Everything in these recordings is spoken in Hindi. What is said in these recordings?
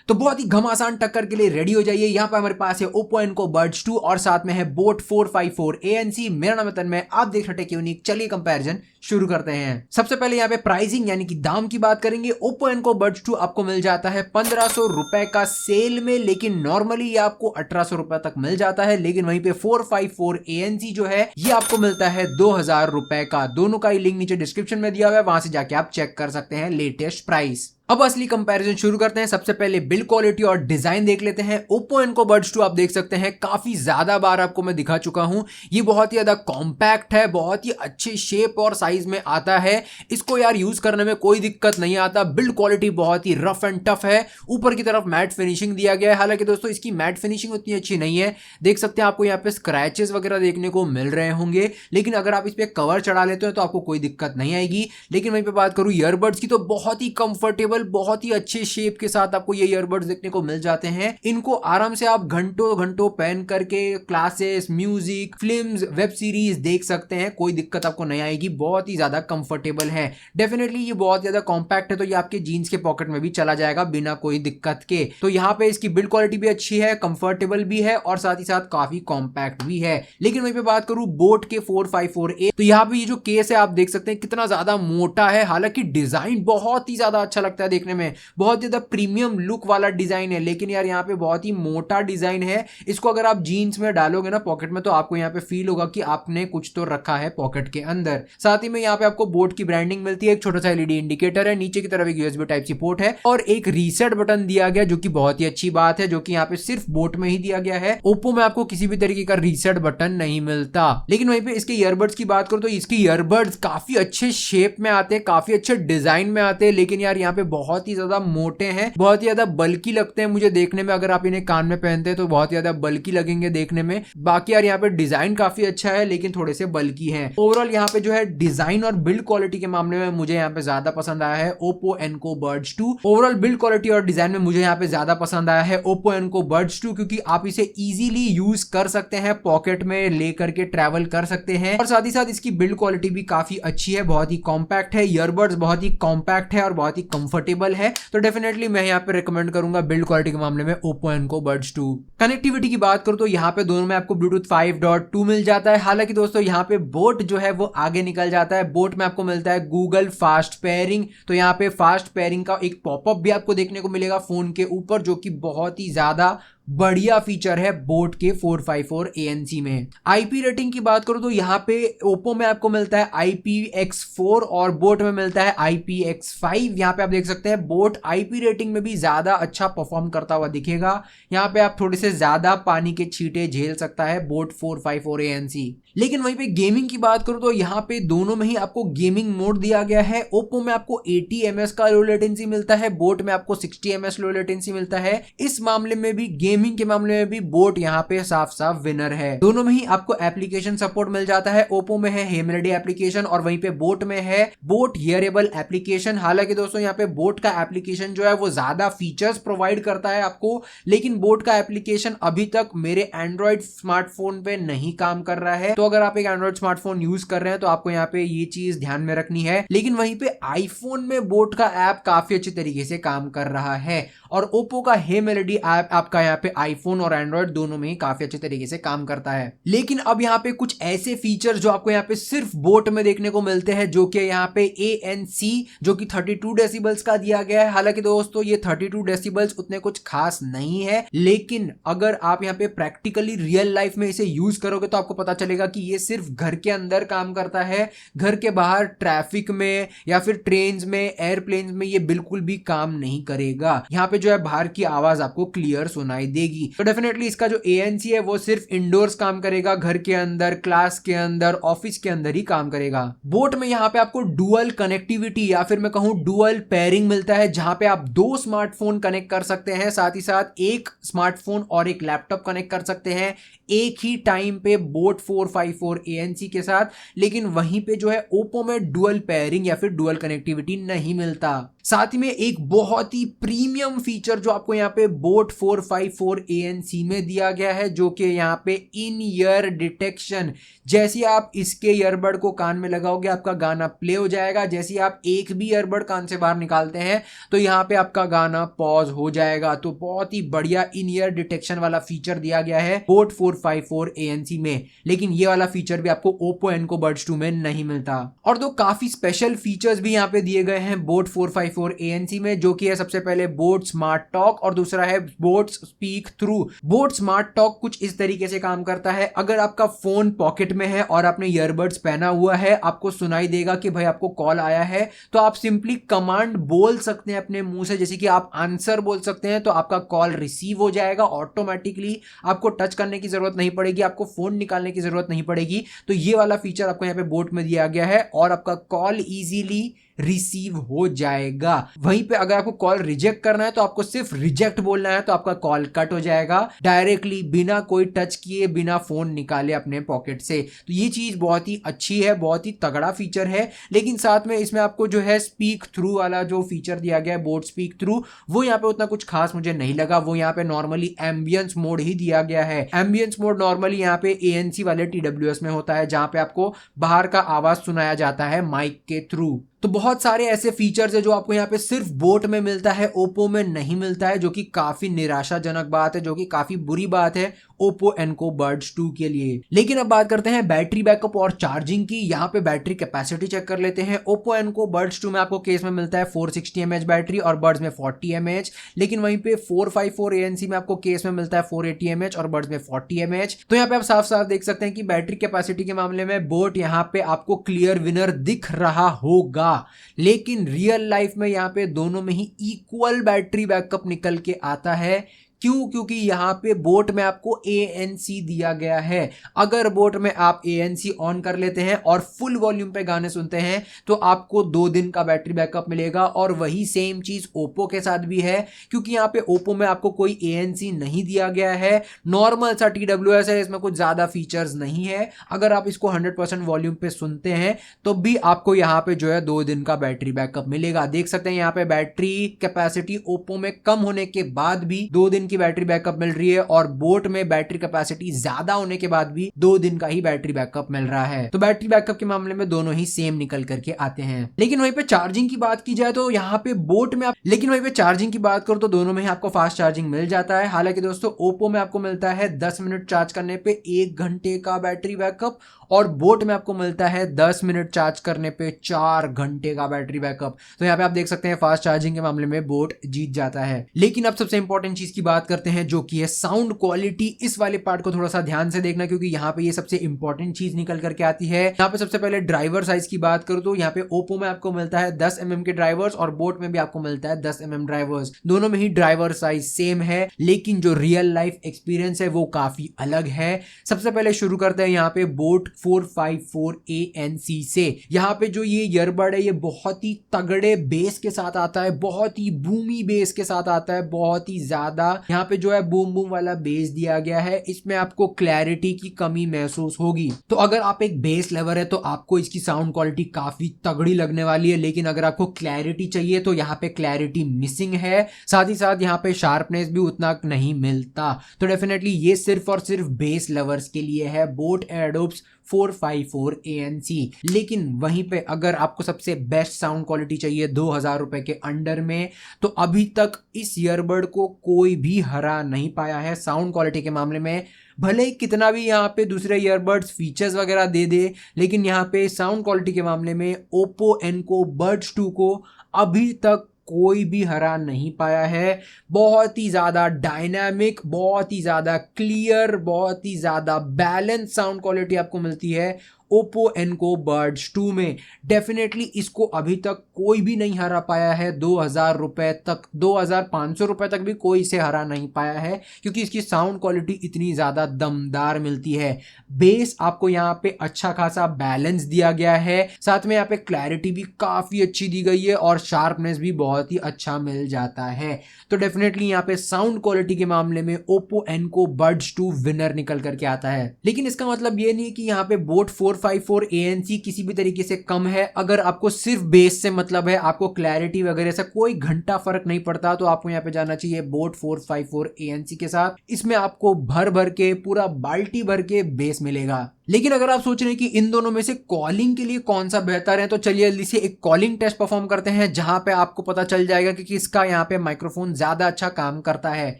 तो बहुत ही घमासान टक्कर के लिए रेडी हो जाइए। यहाँ पे हमारे पास है Oppo Enco Buds 2 और साथ में है Boat 454 ANC। मेरा नाम है तन्मय, आप देख रहे हैं यूनिक। चलिए कंपैरिजन शुरू करते हैं। सबसे पहले यहाँ पे प्राइसिंग यानी कि दाम की बात करेंगे। Oppo Enco Buds 2 आपको मिल जाता है 1500 रुपए का सेल में, लेकिन नॉर्मली ये आपको 1800 रुपए तक मिल जाता है। लेकिन वहीं पे 454 ANC जो है ये आपको मिलता है 2000 रुपए का। दोनों का ही लिंक नीचे डिस्क्रिप्शन में दिया हुआ है, वहां से जाके आप चेक कर सकते हैं लेटेस्ट प्राइस। अब असली कंपैरिजन शुरू करते हैं। सबसे पहले बिल्ड क्वालिटी और डिजाइन देख लेते हैं। Oppo Enco Buds 2 आप देख सकते हैं काफी ज्यादा बार आपको मैं दिखा चुका हूं। ये बहुत ही ज्यादा कॉम्पैक्ट है, बहुत ही अच्छे शेप और साइज में आता है। इसको यार यूज करने में कोई दिक्कत नहीं आता। बिल्ड क्वालिटी बहुत ही रफ एंड टफ है। ऊपर की तरफ मैट फिनिशिंग दिया गया है। हालांकि दोस्तों इसकी मैट फिनिशिंग उतनी अच्छी नहीं है। देख सकते हैं आपको यहाँ पे स्क्रैचेस वगैरह देखने को मिल रहे होंगे, लेकिन अगर आप इस पे कवर चढ़ा लेते हैं तो आपको कोई दिक्कत नहीं आएगी। लेकिन वहीं पे बात करूं ईयरबड्स की, तो बहुत ही कंफर्टेबल, बहुत ही अच्छे शेप के साथ आपको ये ईयरबड्स देखने को मिल जाते हैं। इनको आराम से आप घंटों घंटों पहन करके classes, music, films, web series देख सकते हैं। कोई दिक्कत आपको नहीं आएगी। बहुत ही ज्यादा कंफर्टेबल है। डेफिनेटली ये बहुत ज्यादा कॉम्पैक्ट है, तो ये आपके जीन्स के पॉकेट में भी चला जाएगा बिना कोई दिक्कत के। तो यहाँ पे इसकी बिल्ड क्वालिटी भी अच्छी है, कंफर्टेबल भी है और साथ ही साथ काफी कॉम्पैक्ट भी है। लेकिन वहीं पे बात करूं बोट के 454A, तो यहाँ पे ये जो केस है आप देख सकते हैं कितना ज्यादा मोटा है। हालांकि डिजाइन बहुत ही ज्यादा अच्छा लगता है देखने में, बहुत ज्यादा प्रीमियम लुक वाला डिजाइन है। लेकिन यार यहाँ पे बहुत ही मोटा डिजाइन है। इसको अगर आप जीन्स में डालोगे ना पॉकेट में, तो आपको यहाँ पे फील होगा कि आपने कुछ तो रखा है पॉकेट के अंदर। साथ ही में यहाँ पे आपको बोट की ब्रांडिंग मिलती है। एक छोटा सा एलईडी इंडिकेटर है, नीचे की तरफ एक यूएसबी टाइप सी पोर्ट है और एक रीसेट बटन दिया गया, जो कि बहुत ही अच्छी बात है, जो कि यहाँ पे सिर्फ बोट में ही दिया गया है। ओप्पो में आपको किसी भी तरीके का रीसेट बटन नहीं मिलता। लेकिन वहीं पे इसके ईयरबड्स की बात करो तो इसके ईयरबड्स काफी अच्छे शेप में आते हैं, काफी अच्छे डिजाइन में आते हैं। लेकिन यार यहाँ पे बहुत ही ज्यादा मोटे हैं, बहुत ही ज्यादा बल्कि लगते हैं मुझे देखने में। अगर आप इन्हें कान में पहनते हैं तो बहुत ज्यादा बल्कि लगेंगे देखने में। बाकी यार यहाँ पे डिजाइन काफी अच्छा है, लेकिन थोड़े से बल्कि है। ओवरऑल यहाँ पे जो है डिजाइन और बिल्ड क्वालिटी के मामले में मुझे यहाँ पे ज्यादा पसंद आया है Oppo Enco Buds 2। Overall build quality और डिजाइन में मुझे यहाँ पे ज्यादा पसंद आया है Oppo Enco Buds 2, क्योंकि आप इसे इजीली यूज कर सकते हैं, पॉकेट में लेकर के ट्रैवल कर सकते हैं। और साथ ही साथ इसकी बिल्ड क्वालिटी भी काफी अच्छी है, बहुत ही कॉम्पैक्ट है। ईयरबड्स बहुत ही कॉम्पैक्ट है और बहुत ही कंफर्टेबल है। तो डेफिनेटली मैं यहाँ पे रिकमेंड करूंगा बिल्ड क्वालिटी के मामले में Oppo Enco Buds 2। कनेक्टिविटी की बात करूं तो यहाँ पे दोनों में आपको Bluetooth 5.2 मिल जाता है। हालांकि दोस्तों यहाँ पे बोट जो है वो आगे निकल जाता है। बोट में आपको मिलता है Google फास्ट पेयरिंग। तो यहाँ पे फास्ट पेयरिंग का एक पॉपअप भी आपको देखने को मिलेगा फोन के ऊपर, जो कि बहुत ही ज्यादा बढ़िया फीचर है बोट के 454 ANC में। आईपी रेटिंग की बात करूं तो यहाँ पे ओप्पो में आपको मिलता है IPX4 और बोट में मिलता है IPX5। यहाँ पे आप देख सकते हैं बोट आईपी रेटिंग में भी ज्यादा अच्छा परफॉर्म करता हुआ दिखेगा। यहाँ पे आप थोड़े से ज्यादा पानी के छींटे झेल सकता है बोट 454 ANC। लेकिन वहीं पे गेमिंग की बात करूं तो यहाँ पे दोनों में ही आपको गेमिंग मोड दिया गया है। ओप्पो में आपको 80 ms का लो लेटेंसी मिलता है, बोट में आपको 60 ms लो लेटेंसी मिलता है। इस मामले में भी गेमिंग के मामले में भी बोट यहाँ पे साफ साफ विनर है। दोनों में ही आपको एप्लीकेशन सपोर्ट मिल जाता है। ओप्पो में है हेमरेडी एप्लीकेशन और वहीं पे बोट में है बोट हियरेबल एप्लीकेशन। हालांकि दोस्तों यहाँ पे बोट का एप्लीकेशन जो है वो ज्यादा फीचर्स प्रोवाइड करता है आपको, लेकिन बोट का एप्लीकेशन अभी तक मेरे एंड्रॉइड स्मार्टफोन पे नहीं काम कर रहा है। तो अगर आप एक एंड्रॉइड स्मार्टफोन यूज कर रहे हैं तो आपको यहाँ पे ये चीज ध्यान में रखनी है। लेकिन वहीं पे आईफोन में बोट का ऐप काफी अच्छे तरीके से काम कर रहा है और ओप्पो का हे मेलोडी ऐप आपका यहाँ पे आईफोन और एंड्रॉइड दोनों में ही काफी अच्छे तरीके से काम करता है। लेकिन अब यहाँ पे कुछ ऐसे फीचर जो आपको यहाँ पे सिर्फ बोट में देखने को मिलते हैं, जो कि यहाँ पे ANC जो कि 32 डेसिबल्स का दिया गया है। हालांकि दोस्तों ये 32 डेसिबल्स उतने कुछ खास नहीं है, लेकिन अगर आप यहाँ पे प्रैक्टिकली रियल लाइफ में इसे यूज करोगे तो आपको पता चलेगा कि ये सिर्फ घर के अंदर काम करता है। घर के बाहर ट्रैफिक में या फिर ट्रेन्स में, एयरप्लेन्स में ये बिल्कुल भी काम नहीं करेगा। यहाँ पे जो है बाहर की आवाज आपको क्लियर सुनाई देगी। तो डेफिनेटली इसका जो ANC है वो सिर्फ इंडोर्स काम करेगा, घर के अंदर, क्लास के अंदर, ऑफिस के अंदर ही काम करेगा। बोट में यहाँ पे आपको डुअल कनेक्टिविटी या फिर मैं कहूँ डुअल पेयरिंग मिलता है, जहां पे आप 2 स्मार्टफोन कनेक्ट कर सकते हैं, साथ ही साथ एक स्मार्टफोन और एक लैपटॉप कनेक्ट कर सकते हैं एक ही टाइम पे बोट 454 ANC के साथ। लेकिन वहीं पे जो है ओप्पो में डुअल पेयरिंग या फिर डुअल कनेक्टिविटी नहीं मिलता। साथ ही में एक बहुत ही प्रीमियम फीचर जो आपको यहाँ पे बोट 454 ANC में दिया गया है, जो कि यहाँ पे इन ईयर डिटेक्शन, जैसे आप इसके ईयरबड को कान में लगाओगे आपका गाना प्ले हो जाएगा, जैसे आप एक भी ईयरबड कान से बाहर निकालते हैं तो यहाँ पे आपका गाना पॉज हो जाएगा। तो बहुत ही बढ़िया इन ईयर डिटेक्शन वाला फीचर दिया गया है बोट 454 ANC में, लेकिन ये वाला फीचर भी आपको Oppo Enco Buds 2 में नहीं मिलता। और दो काफी स्पेशल फीचर्स भी यहाँ पे दिए गए हैं बोट 454 ANC में, जो कि है सबसे पहले बोट स्मार्ट टॉक और दूसरा है boat speak through. Boat smart talk कुछ इस तरीके से काम करता है, अगर आपका फोन पॉकेट में है और आपने ईयरबड्स पहना हुआ है, आपको सुनाई देगा कि भाई आपको कॉल आया है, तो आप सिंपली कमांड बोल सकते हैं अपने मुंह से, जैसे कि आप आंसर बोल सकते हैं, तो आपका कॉल रिसीव हो जाएगा ऑटोमेटिकली। आपको टच करने की जरूरत नहीं पड़ेगी, आपको फोन निकालने की जरूरत नहीं पड़ेगी। तो ये वाला फीचर आपको यहाँ पे बोट में दिया गया है और आपका कॉल इजीली रिसीव हो जाएगा। वहीं पे अगर आपको कॉल रिजेक्ट करना है तो आपको सिर्फ रिजेक्ट बोलना है, तो आपका कॉल कट हो जाएगा डायरेक्टली, बिना कोई टच किए, बिना फोन निकाले अपने पॉकेट से। तो ये चीज बहुत ही अच्छी है, बहुत ही तगड़ा फीचर है। लेकिन साथ में इसमें आपको जो है स्पीक थ्रू वाला जो फीचर दिया गया है बोट स्पीक थ्रू, वो यहाँ पे उतना कुछ खास मुझे नहीं लगा। वो यहाँ पे नॉर्मली एम्बियंस मोड ही दिया गया है। एम्बियंस मोड नॉर्मली यहाँ पे ANC वाले TWS में होता है, जहां पे आपको बाहर का आवाज सुनाया जाता है माइक के थ्रू। तो बहुत सारे ऐसे फीचर्स है जो आपको यहाँ पे सिर्फ बोट में मिलता है, ओप्पो में नहीं मिलता है, जो कि काफी निराशाजनक बात है, जो कि काफी बुरी बात है ओप्पो एनको बड्स 2 के लिए। लेकिन अब बात करते हैं बैटरी बैकअप और चार्जिंग की। यहाँ पे बैटरी कैपेसिटी चेक कर लेते हैं। ओप्पो एनको बड्स 2 में आपको केस में मिलता है 460 mAh बैटरी और बड्स में 40 mAh, लेकिन वहीं पे 454 ANC में आपको केस में मिलता है 480 mAh और बड्स में 40 mAh। तो यहाँ पे आप साफ साफ देख सकते हैं कि बैटरी कैपेसिटी के मामले में बोट यहाँ पे आपको क्लियर विनर दिख रहा होगा, लेकिन रियल लाइफ में यहाँ पे दोनों में ही इक्वल बैटरी बैकअप निकल के आता है। क्यों? क्योंकि यहाँ पे बोट में आपको ANC दिया गया है। अगर बोट में आप ANC ऑन कर लेते हैं और फुल वॉल्यूम पे गाने सुनते हैं तो आपको 2 दिन का बैटरी बैकअप मिलेगा। और वही सेम चीज ओप्पो के साथ भी है, क्योंकि यहाँ पे ओप्पो में आपको कोई ANC नहीं दिया गया है, नॉर्मल सा TWS है, इसमें कुछ ज्यादा फीचर्स नहीं है। अगर आप इसको 100% वॉल्यूम पे सुनते हैं तो भी आपको यहाँ पे जो है 2 दिन का बैटरी बैकअप मिलेगा। देख सकते हैं यहाँ पे बैटरी कैपेसिटी ओप्पो में कम होने के बाद भी 2 दिन की बैटरी बैकअप मिल रही है, और बोट में बैटरी कैपेसिटी ज्यादा होने के बाद भी 2 दिन का ही बैटरी बैकअप मिल रहा है। तो बैटरी बैकअप के मामले में दोनों ही सेम निकल करके आते हैं। लेकिन वहीं पे चार्जिंग की बात की जाए तो यहाँ पे बोट में लेकिन वहीं पे चार्जिंग की बात करो तो दोनों में ही आपको फास्ट चार्जिंग मिल जाता है। हालांकि दोस्तों ओप्पो में आपको मिलता है 10 मिनट चार्ज करने पे 1 घंटे का बैटरी बैकअप, और बोट में आपको मिलता है 10 मिनट चार्ज करने पे 4 घंटे का बैटरी बैकअप। तो यहाँ पे आप देख सकते हैं फास्ट चार्जिंग के मामले में बोट जीत जाता है। लेकिन अब सबसे इंपॉर्टेंट चीज की बात करते हैं, जो कि है साउंड क्वालिटी। इस वाले पार्ट को थोड़ा सा ध्यान से देखना, क्योंकि यहाँ पे ये सबसे इंपॉर्टेंट चीज निकल करके आती है। यहाँ पे सबसे पहले ड्राइवर साइज की बात करूँ तो यहाँ पे ओप्पो में आपको मिलता है 10 mm के ड्राइवर्स और बोट में भी आपको मिलता है 10 mm ड्राइवर्स। दोनों में ही ड्राइवर साइज सेम है, लेकिन जो रियल लाइफ एक्सपीरियंस है वो काफी अलग है। सबसे पहले शुरू करते हैं यहाँ पे बोट 454 ANC से। यहाँ पे जो ये ईयरबड है ये बहुत ही तगड़े बेस के साथ आता है, बहुत ही बूमी बेस के साथ आता है, बहुत ही ज्यादा यहाँ पे जो है बूम बूम वाला बेस दिया गया है। इसमें आपको क्लैरिटी की कमी महसूस होगी। तो अगर आप एक बेस लवर है तो आपको इसकी साउंड क्वालिटी काफी तगड़ी लगने वाली है, लेकिन अगर आपको क्लैरिटी चाहिए तो यहाँ पे क्लैरिटी मिसिंग है। साथ ही साथ यहाँ पे शार्पनेस भी उतना नहीं मिलता। तो डेफिनेटली ये सिर्फ और सिर्फ बेस लवर्स के लिए है बोट एडोब्स 454 ANC। लेकिन वहीं पे अगर आपको सबसे बेस्ट साउंड क्वालिटी चाहिए 2000 रुपए के अंडर में, तो अभी तक इस ईयरबड को कोई भी हरा नहीं पाया है साउंड क्वालिटी के मामले में। भले ही कितना भी यहाँ पे दूसरे ईयरबड्स फीचर्स वगैरह दे दे, लेकिन यहाँ पे साउंड क्वालिटी के मामले में ओप्पो एनको बड्स 2 को अभी तक कोई भी हरा नहीं पाया है। बहुत ही ज्यादा डायनामिक, बहुत ही ज्यादा क्लियर, बहुत ही ज्यादा बैलेंस साउंड क्वालिटी आपको मिलती है ओप्पो एनको बड्स 2 में। डेफिनेटली इसको अभी तक कोई भी नहीं हरा पाया है 2000 रुपए तक, 2500 रुपए तक भी कोई इसे हरा नहीं पाया है, क्योंकि इसकी साउंड क्वालिटी इतनी ज्यादा दमदार मिलती है। बेस आपको यहाँ पे अच्छा खासा बैलेंस दिया गया है, साथ में यहाँ पे क्लैरिटी भी काफी अच्छी दी गई है और शार्पनेस भी बहुत ही अच्छा मिल जाता है। तो डेफिनेटली यहाँ पे साउंड क्वालिटी के मामले में ओप्पो एनको बड्स 2 विनर निकल करके आता है। लेकिन इसका मतलब ये नहीं कि यहाँ पे बोट 454 ANC किसी भी तरीके से कम है, अगर आपको सिर्फ बेस से मतलब है, आपको क्लैरिटी वगैरह से कोई घंटा फर्क नहीं पड़ता, तो आपको यहाँ पे जाना चाहिए बोट 454 ANC के साथ। इसमें आपको भर भर के पूरा बाल्टी भर के बेस मिलेगा। लेकिन अगर आप सोच रहे हैं कि इन दोनों में से कॉलिंग के लिए कौन सा बेहतर है, तो चलिए जल्दी से एक कॉलिंग टेस्ट परफॉर्म करते हैं, जहां पे आपको पता चल जाएगा कि किसका यहाँ पे माइक्रोफोन ज्यादा अच्छा काम करता है।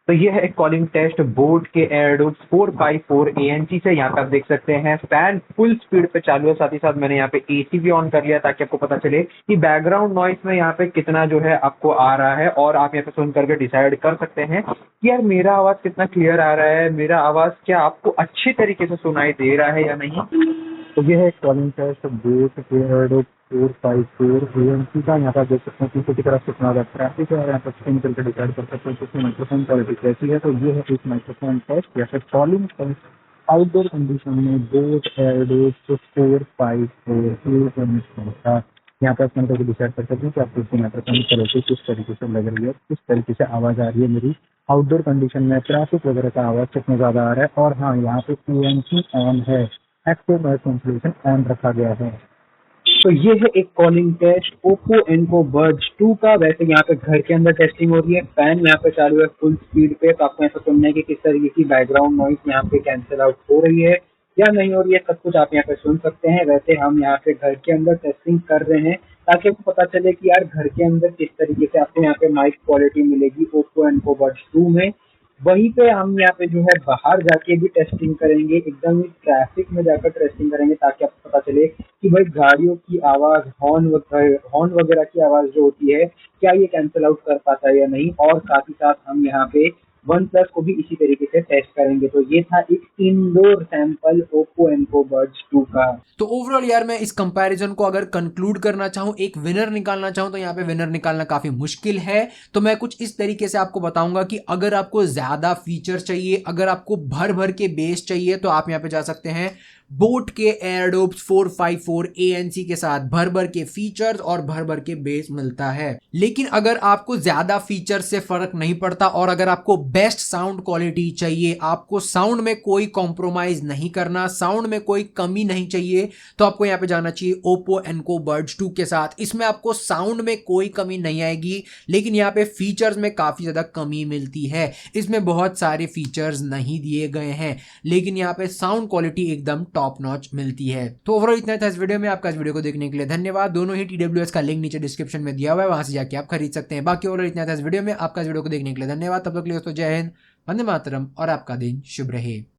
तो ये है एक कॉलिंग टेस्ट बोट के एयरडोप्स 4x4 ANC से। यहाँ पे आप देख सकते हैं फैन फुल स्पीड पे चालू है, साथ ही साथ मैंने यहाँ पे एसी भी ऑन कर लिया ताकि आपको पता चले कि बैकग्राउंड नॉइस में यहाँ पे कितना जो है आपको आ रहा है, और आप यहाँ पे सुन करके डिसाइड कर सकते हैं कि यार मेरा आवाज कितना क्लियर आ रहा है, मेरा आवाज क्या आपको अच्छी तरीके से सुनाई दे रहा है या नहीं। तो ये है कॉलिंग टेस्ट बोट के एयरडोप्स 4x4 ANC का। यहाँ पर देख सकते हैं पीछे की तरफ से सुना जाता है, यहाँ पर स्क्रीन करके डिसाइड कर सकते हैं कि इसमें माइक्रोफोन क्वालिटी कैसी है। तो ये है एक माइक्रोफोन टेस्ट या फिर कॉलिंग टेस्ट आउटडोर कंडीशन में बोट एयरडोप्स 4x4 का। यहाँ पर स्क्रीन करके डिसाइड कर सकते हैं कि आपको इसकी माइक्रोफोन क्वालिटी किस तरीके से लग रही है, किस तरीके से आवाज़ आ रही है मेरी आउटडोर कंडीशन में, ट्रैफिक वगैरह का आवाज़ कितना ज़्यादा आ रहा है। और हाँ, यहाँ पे ANC ऑन है, एक्टिव नॉइस कैंसलेशन ऑन रखा गया है। तो ये है एक calling test Oppo Enco Buds 2 का। वैसे यहाँ पे घर के अंदर टेस्टिंग हो रही है, फैन यहाँ पे चालू है फुल स्पीड पे, तो आपको ऐसा सुनना है कि किस तरीके की बैकग्राउंड नॉइस यहाँ पे कैंसिल आउट हो रही है या नहीं हो रही है, सब कुछ आप यहाँ पे सुन सकते हैं। वैसे हम यहाँ पे घर के अंदर टेस्टिंग कर रहे हैं ताकि आपको पता चले कि यार घर के अंदर किस तरीके से आपको यहाँ पे माइक क्वालिटी मिलेगी Oppo Enco Buds 2 में। वहीं पे हम यहाँ पे जो है बाहर जाके भी टेस्टिंग करेंगे, एकदम ट्रैफिक में जाकर टेस्टिंग करेंगे ताकि आपको पता चले कि भाई गाड़ियों की आवाज़, हॉर्न वगैरह की आवाज़ जो होती है क्या ये कैंसिल आउट कर पाता है या नहीं। और साथ ही साथ हम यहाँ पे OnePlus को भी इसी तरीके से टेस्ट करेंगे। तो ये था एक indoor sample Oppo Enco Buds 2 का। तो ओवरऑल यार मैं इस कंपैरिजन को अगर कंक्लूड करना चाहूँ, एक विनर निकालना चाहूँ, तो यहाँ पे विनर निकालना काफी मुश्किल है। तो मैं कुछ इस तरीके से आपको बताऊंगा कि अगर आपको ज्यादा फीचर चाहिए, अगर आपको भर भर के बेस चाहिए, तो आप यहाँ पे जा सकते हैं बोट के एयरडोप्स 454 ANC के साथ। भर भर के फीचर्स और भर भर के बेस मिलता है। लेकिन अगर आपको ज्यादा फीचर से फर्क नहीं पड़ता और अगर आपको बेस्ट साउंड क्वालिटी चाहिए, आपको साउंड में कोई कॉम्प्रोमाइज नहीं करना, साउंड में कोई कमी नहीं चाहिए, तो आपको यहाँ पे जाना चाहिए Oppo Enco Buds 2 के साथ। इसमें आपको साउंड में कोई कमी नहीं आएगी, लेकिन यहाँ पे फीचर्स में काफी ज्यादा कमी मिलती है। इसमें बहुत सारे फीचर्स नहीं दिए गए हैं, लेकिन यहाँ पे साउंड क्वालिटी एकदम टॉप नॉच मिलती है। तो ओवरऑल इतना था इस वीडियो में। आपका इस वीडियो को देखने के लिए धन्यवाद। दोनों ही TWS का लिंक नीचे डिस्क्रिप्शन में दिया हुआ है, वहां से जाके आप खरीद सकते हैं। बाकी ओवरऑल इतना था इस वीडियो में। आपका इस वीडियो को देखने के लिए धन्यवाद। तब तक के लिए दोस्तों जय हिंद, वंदे मातरम और आपका दिन शुभ रहे।